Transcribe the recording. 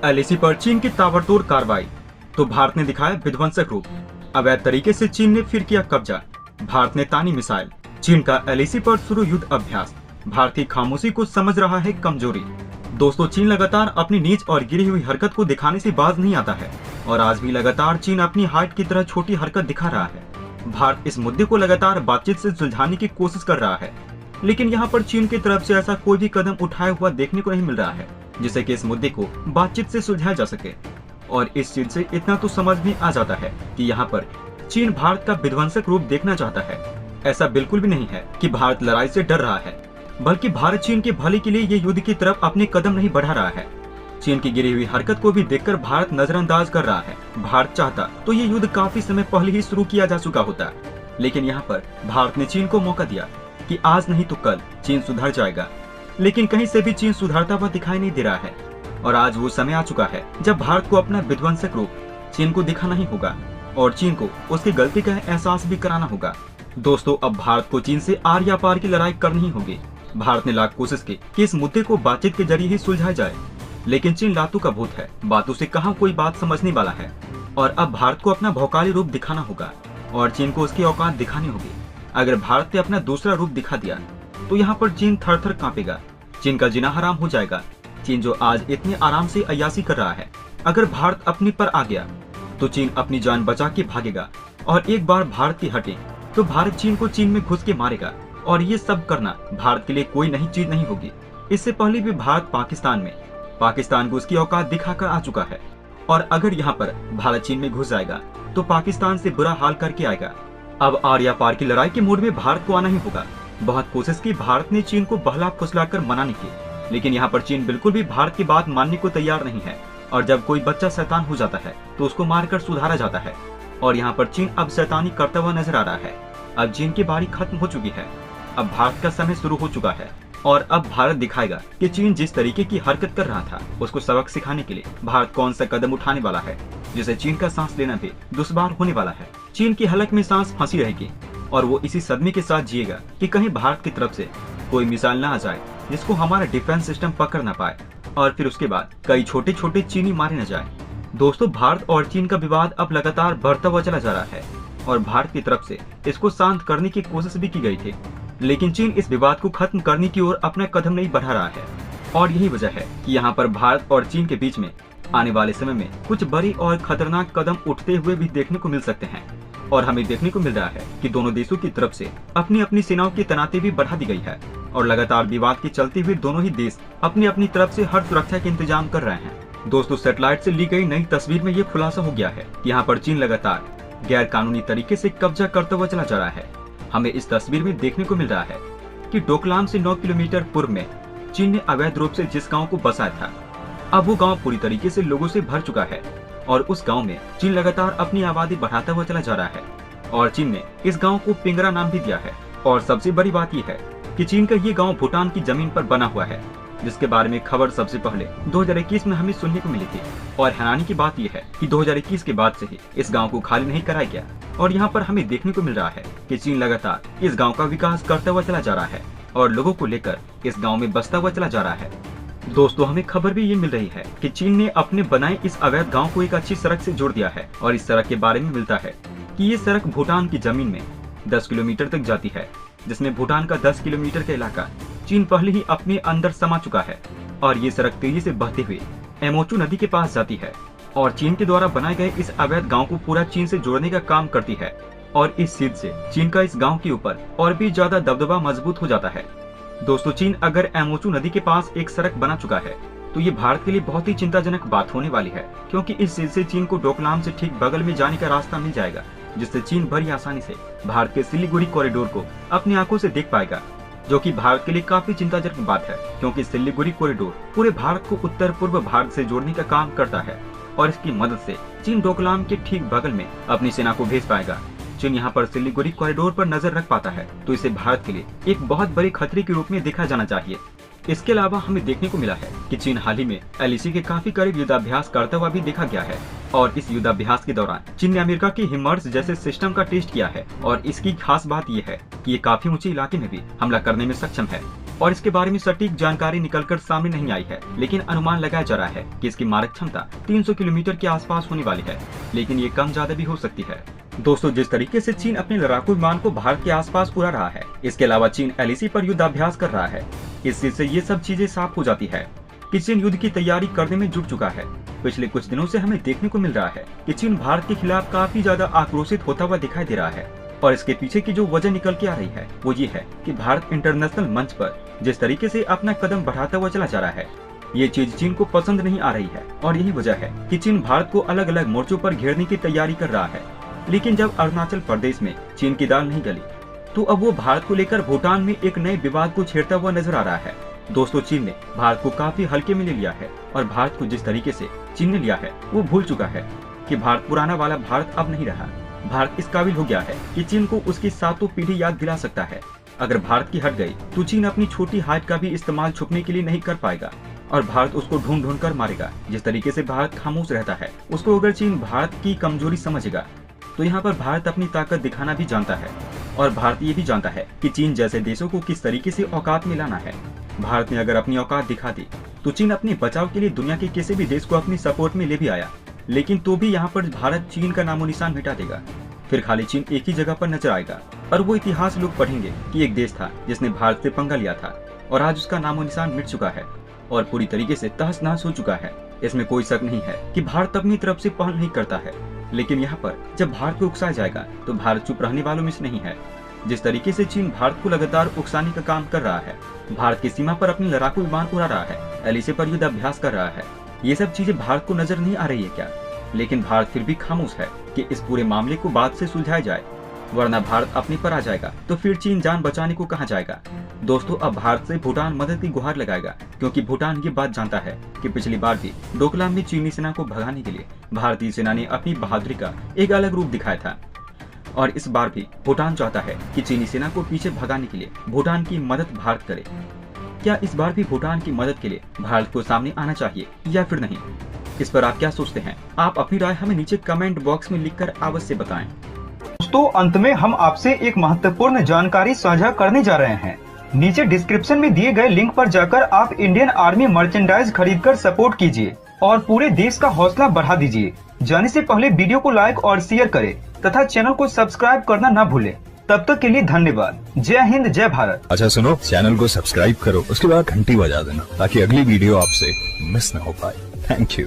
LAC पर चीन की ताबड़तोड़ कार्रवाई, तो भारत ने दिखाया विध्वंसक रूप। अवैध तरीके से चीन ने फिर किया कब्जा, भारत ने तानी मिसाइल। चीन का एलएसी पर शुरू युद्ध अभ्यास, भारत की खामोशी को समझ रहा है कमजोरी। दोस्तों, चीन लगातार अपनी नीच और गिरी हुई हरकत को दिखाने से बाज नहीं आता है और आज भी लगातार चीन अपनी हाइट की तरह छोटी हरकत दिखा रहा है। भारत इस मुद्दे को लगातार बातचीत से सुलझाने की कोशिश कर रहा है, लेकिन यहाँ पर चीन की तरफ से ऐसा कोई भी कदम उठाया हुआ देखने को नहीं मिल रहा है जिससे कि इस मुद्दे को बातचीत से सुलझाया जा सके। और इस चीज से इतना तो समझ में आ जाता है कि यहाँ पर चीन भारत का विध्वंसक रूप देखना चाहता है। ऐसा बिल्कुल भी नहीं है कि भारत लड़ाई से डर रहा है, बल्कि भारत चीन के भले के लिए ये युद्ध की तरफ अपने कदम नहीं बढ़ा रहा है। चीन की गिरी हुई हरकत को भी देखकर भारत नजरअंदाज कर रहा है। भारत चाहता तो ये युद्ध काफी समय पहले ही शुरू किया जा चुका होता, लेकिन यहाँ पर भारत ने चीन को मौका दिया कि आज नहीं तो कल चीन सुधर जाएगा। लेकिन कहीं से भी चीन सुधरता हुआ दिखाई नहीं दे रहा है और आज वो समय आ चुका है जब भारत को अपना विध्वंसक रूप चीन को दिखाना ही होगा और चीन को उसकी गलती का एहसास भी कराना होगा। दोस्तों, अब भारत को चीन से आर या पार की लड़ाई करनी होगी। भारत ने लाख कोशिश की कि इस मुद्दे को बातचीत के जरिए ही सुलझाया जाए, लेकिन चीन लातू का भूत है, बातों से कहाँ कोई बात समझने वाला है। और अब भारत को अपना भौकाली रूप दिखाना होगा और चीन को उसकी औकात दिखानी होगी। अगर भारत ने अपना दूसरा रूप दिखा दिया तो यहाँ पर चीन थर थर कांपेगा, चीन का जीना हराम हो जाएगा। चीन जो आज इतने आराम से अय्यासी कर रहा है, अगर भारत अपने पर आ गया तो चीन अपनी जान बचा के भागेगा और एक बार भारत की हटे तो भारत चीन को चीन में घुस के मारेगा। और ये सब करना भारत के लिए कोई नई चीज नहीं होगी। इससे पहले भी भारत पाकिस्तान को उसकी औकात दिखाकर आ चुका है और अगर यहाँ पर भारत चीन में घुस जाएगा तो पाकिस्तान से बुरा हाल करके आएगा। अब आर या पार की लड़ाई के मूड में भारत को आना ही होगा। बहुत कोशिश की भारत ने चीन को बहला फुसलाकर मनाने की, लेकिन यहाँ पर चीन बिल्कुल भी भारत की बात मानने को तैयार नहीं है। और जब कोई बच्चा शैतान हो जाता है तो उसको मारकर सुधारा जाता है और यहाँ पर चीन अब शैतानी करता हुआ नजर आ रहा है। अब चीन की बारी खत्म हो चुकी है, अब भारत का समय शुरू हो चुका है और अब भारत दिखाएगा कि चीन जिस तरीके की हरकत कर रहा था उसको सबक सिखाने के लिए भारत कौन सा कदम उठाने वाला है, जिसे चीन का सांस लेना भी दुश्वार होने वाला है। चीन की हलक में सांस फंसी रहेगी और वो इसी सदमे के साथ जिएगा कि कहीं भारत की तरफ से कोई मिसाइल न आ जाए जिसको हमारा डिफेंस सिस्टम पकड़ न पाए और फिर उसके बाद कई छोटे छोटे चीनी मारे न जाए। दोस्तों, भारत और चीन का विवाद अब लगातार बढ़ता हुआ चला जा रहा है और भारत की तरफ से इसको शांत करने की कोशिश भी की गई थी, लेकिन चीन इस विवाद को खत्म करने की ओर अपना कदम नहीं बढ़ा रहा है। और यही वजह है कि यहाँ पर भारत और चीन के बीच में आने वाले समय में कुछ बड़ी और खतरनाक कदम उठते हुए भी देखने को मिल सकते हैं। और हमें देखने को मिल रहा है कि दोनों देशों की तरफ से अपनी अपनी सेनाओं की तैनाती भी बढ़ा दी गई है और लगातार विवाद के चलते हुए दोनों ही देश अपनी अपनी तरफ से हर सुरक्षा के इंतजाम कर रहे हैं। दोस्तों, सैटेलाइट से ली गई नई तस्वीर में ये खुलासा हो गया है कि यहाँ पर चीन लगातार गैर कानूनी तरीके से कब्जा करता हुआ चला जा रहा है। हमें इस तस्वीर में देखने को मिल रहा है कि डोकलाम से 9 किलोमीटर पूर्व में चीन ने अवैध रूप से जिस गांव को बसाया था, अब वो गांव पूरी तरीके से लोगों से भर चुका है और उस गांव में चीन लगातार अपनी आबादी बढ़ाता हुआ चला जा रहा है और चीन ने इस गांव को पिंगरा नाम भी दिया है। और सबसे बड़ी बात यह है कि चीन का ये गांव भूटान की जमीन पर बना हुआ है, जिसके बारे में खबर सबसे पहले 2021 में हमें सुनने को मिली थी। और हैरानी की बात यह है कि 2021 के बाद से ही इस गांव को खाली नहीं कराया गया और यहाँ पर हमें देखने को मिल रहा है कि चीन लगातार इस गांव का विकास करता हुआ चला जा रहा है और लोगों को लेकर इस गांव में बसता हुआ चला जा रहा है। दोस्तों, हमें खबर भी ये मिल रही है कि चीन ने अपने बनाए इस अवैध गांव को एक अच्छी सड़क से जोड़ दिया है और इस सड़क के बारे में मिलता है कि ये सड़क भूटान की जमीन में 10 किलोमीटर तक जाती है, जिसमें भूटान का 10 किलोमीटर का इलाका चीन पहले ही अपने अंदर समा चुका है। और ये सड़क तेजी से बहते हुए एमोचू नदी के पास जाती है और चीन के द्वारा बनाए गए इस अवैध गांव को पूरा चीन से जोड़ने का काम करती है। और इस सीध से चीन का इस गांव के ऊपर और भी ज्यादा दबदबा मजबूत हो जाता है। दोस्तों, चीन अगर एमोचू नदी के पास एक सड़क बना चुका है तो ये भारत के लिए बहुत ही चिंताजनक बात होने वाली है, क्योंकि इस सीध से चीन को डोकलाम से ठीक बगल में जाने का रास्ता मिल जाएगा, जिससे चीन बड़ी आसानी से भारत के सिलीगुड़ी कॉरिडोर को अपनी आंखों से देख पाएगा, जो कि भारत के लिए काफी चिंताजनक बात है, क्योंकि सिलीगुड़ी कॉरिडोर पूरे भारत को उत्तर पूर्व भारत से जोड़ने का काम करता है और इसकी मदद से चीन डोकलाम के ठीक बगल में अपनी सेना को भेज पाएगा। चीन यहाँ पर सिलीगुड़ी कॉरिडोर पर नजर रख पाता है तो इसे भारत के लिए एक बहुत बड़ी खतरे के रूप में देखा जाना चाहिए। इसके अलावा हमें देखने को मिला है कि चीन हाल ही में एलएसी के काफी करीब युद्धाभ्यास करता हुआ भी देखा गया है और इस युद्धाभ्यास के दौरान चीन ने अमेरिका की हिमर्स जैसे सिस्टम का टेस्ट किया है और इसकी खास बात यह है कि ये काफी ऊंचे इलाके में भी हमला करने में सक्षम है। और इसके बारे में सटीक जानकारी निकलकर सामने नहीं आई है, लेकिन अनुमान लगाया जा रहा है कि इसकी मारक क्षमता 300 किलोमीटर के आसपास होने वाली है, लेकिन ये कम ज्यादा भी हो सकती है। दोस्तों, जिस तरीके से चीन अपने लड़ाकू विमान को भारत के आसपास उड़ा रहा है, इसके अलावा चीन LAC पर युद्धाभ्यास कर रहा है, इस चीज से ये सब चीजें साफ हो जाती है कि चीन युद्ध की तैयारी करने में जुट चुका है। पिछले कुछ दिनों से हमें देखने को मिल रहा है कि चीन भारत के खिलाफ काफी ज्यादा आक्रोशित होता हुआ दिखाई दे रहा है, और इसके पीछे की जो वजह निकल के आ रही है वो ये है कि भारत इंटरनेशनल मंच पर जिस तरीके से अपना कदम बढ़ाता हुआ चला जा रहा है, ये चीज चीन को पसंद नहीं आ रही है। और यही वजह है कि चीन भारत को अलग अलग मोर्चों पर घेरने की तैयारी कर रहा है। लेकिन जब अरुणाचल प्रदेश में चीन की दाल नहीं गली, तो अब वो भारत को लेकर भूटान में एक नए विवाद को छेड़ता हुआ नजर आ रहा है। दोस्तों, चीन ने भारत को काफी हल्के में ले लिया है, और भारत को जिस तरीके से चीन ने लिया है वो भूल चुका है कि भारत पुराना वाला भारत अब नहीं रहा। भारत इस काबिल हो गया है कि चीन को उसकी सातों पीढ़ी याद दिला सकता है। अगर भारत की हट गई तो चीन अपनी छोटी हाइट का भी इस्तेमाल छुपने के लिए नहीं कर पाएगा, और भारत उसको ढूंढ ढूंढ कर मारेगा। जिस तरीके से भारत खामोश रहता है, उसको अगर चीन भारत की कमजोरी समझेगा, तो यहाँ पर भारत अपनी ताकत दिखाना भी जानता है, और भारत ये भी जानता है कि चीन जैसे देशों को किस तरीके से औकात में लाना है। भारत ने अगर अपनी औकात दिखा दी तो चीन अपने बचाव के लिए दुनिया के किसी भी देश को अपनी सपोर्ट में ले भी आया, लेकिन तो भी यहाँ पर भारत चीन का नामो निशान मिटा देगा। फिर खाली चीन एक ही जगह पर नजर आएगा, और वो इतिहास लोग पढ़ेंगे कि एक देश था जिसने भारत से पंगा लिया था, और आज उसका नामो निशान मिट चुका है और पूरी तरीके से तहस नहस हो चुका है। इसमें कोई शक नहीं है कि भारत अपनी तरफ से पहल नहीं करता है, लेकिन यहाँ पर जब भारत को उकसाया जाएगा तो भारत चुप रहने वालों में से नहीं है। जिस तरीके से चीन भारत को लगातार उकसाने का काम कर रहा है, भारत की सीमा पर अपने लड़ाकू विमान उड़ा रहा है, LAC पर युद्ध अभ्यास कर रहा है, ये सब चीजें भारत को नजर नहीं आ रही है क्या? लेकिन भारत फिर भी खामोश है कि इस पूरे मामले को बात से सुलझाया जाए, वरना भारत अपने पर आ जाएगा तो फिर चीन जान बचाने को कहाँ जाएगा। दोस्तों, अब भारत से भूटान मदद की गुहार लगाएगा, क्योंकि भूटान ये बात जानता है कि पिछली बार भी डोकलाम में चीनी सेना को भगाने के लिए भारतीय सेना ने अपनी बहादुरी का एक अलग रूप दिखाया था, और इस बार भी भूटान चाहता है कि चीनी सेना को पीछे भगाने के लिए भूटान की मदद भारत करे। क्या इस बार भी भूटान की मदद के लिए भारत को सामने आना चाहिए या फिर नहीं? इस पर आप क्या सोचते हैं? आप अपनी राय हमें नीचे कमेंट बॉक्स में लिखकर अवश्य बताएं। दोस्तों, अंत में हम आपसे एक महत्वपूर्ण जानकारी साझा करने जा रहे हैं। नीचे डिस्क्रिप्शन में दिए गए लिंक पर जाकर आप इंडियन आर्मी मर्चेंडाइज खरीदकर सपोर्ट कीजिए और पूरे देश का हौसला बढ़ा दीजिए। जाने से पहले वीडियो को लाइक और शेयर करें तथा चैनल को सब्सक्राइब करना न भूलें। तब तक के लिए धन्यवाद। जय हिंद, जय भारत। अच्छा सुनो, चैनल को सब्सक्राइब करो, उसके बाद घंटी बजा देना ताकि अगली वीडियो आपसे मिस न हो पाए। Thank you.